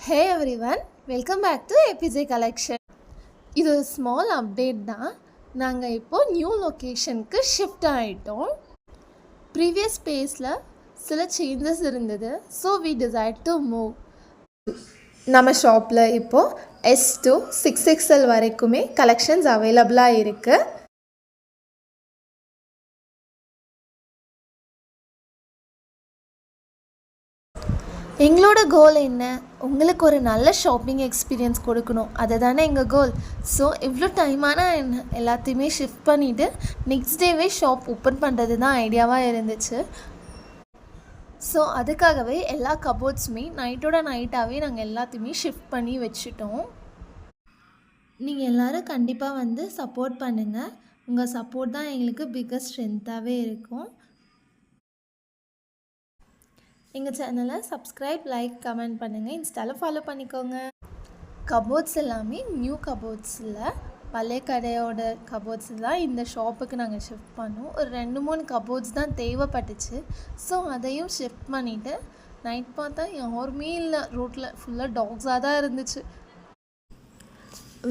Hey everyone, welcome back to APJ Collection. இது ஒரு small update தான். நாங்கள் இப்போது நியூ லொக்கேஷனுக்கு ஷிஃப்ட் ஆகிட்டோம். ப்ரீவியஸ் ஸ்பேஸில் சில சேஞ்சஸ் இருந்தது. So we decide to move. நம்ம ஷாப்பில் இப்போது S to 6XL வரைக்குமே கலெக்ஷன்ஸ் அவைலபிளாக இருக்குது. எங்களோட கோல் என்ன? உங்களுக்கு ஒரு நல்ல ஷாப்பிங் எக்ஸ்பீரியன்ஸ் கொடுக்கணும். அது தானே எங்கள் கோல். ஸோ இவ்வளோ டைமான எல்லாத்தையுமே ஷிஃப்ட் பண்ணிவிட்டு நெக்ஸ்ட் டேவே ஷாப் ஓப்பன் பண்ணுறது தான் ஐடியாவாக இருந்துச்சு. ஸோ அதுக்காகவே எல்லா கபோர்ட்ஸுமே நைட்டாகவே நாங்கள் எல்லாத்தையுமே ஷிஃப்ட் பண்ணி வச்சுட்டோம். நீங்கள் எல்லோரும் கண்டிப்பாக வந்து சப்போர்ட் பண்ணுங்கள். உங்கள் சப்போர்ட் தான் எங்களுக்கு பிக்கஸ்ட் ஸ்ட்ரென்த்தாகவே இருக்கும். எங்கள் சேனலை சப்ஸ்கிரைப், லைக், கமெண்ட் பண்ணுங்கள். இன்ஸ்டாவில் ஃபாலோ பண்ணிக்கோங்க. கபோர்ட்ஸ் எல்லாமே நியூ கபோர்ட்ஸில் பழைய கடையோட கபோர்ட்ஸ் தான் இந்த ஷாப்புக்கு நாங்கள் ஷிஃப்ட் பண்ணோம். ஒரு 2-3 கபோர்ட்ஸ் தான் தேவைப்பட்டுச்சு. ஸோ அதையும் ஷிஃப்ட் பண்ணிவிட்டு நைட் பார்த்தா யாருமே இல்லை. ரோட்டில் ஃபுல்லாக டாக்ஸாக தான் இருந்துச்சு.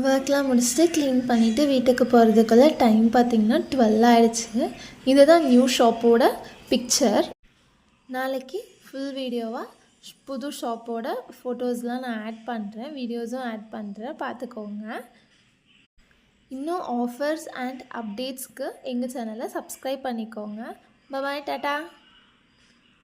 ஒர்க்லாம் முடிச்சுட்டு க்ளீன் பண்ணிவிட்டு வீட்டுக்கு போகிறதுக்குள்ளே டைம் பார்த்திங்கன்னா 12 ஆகிடுச்சு. இதுதான் நியூ ஷாப்போட பிக்சர். நாளைக்கு ஃபுல் வீடியோவாக புது ஷாப்போட ஃபோட்டோஸ்லாம் நான் ஆட் பண்ணுறேன், வீடியோஸும் ஆட் பண்ணுறேன், பார்த்துக்கோங்க. இன்னும் ஆஃபர்ஸ் அண்ட் அப்டேட்ஸ்க்கு எங்கள் சேனலை சப்ஸ்கிரைப் பண்ணிக்கோங்க. பாய், டாடா.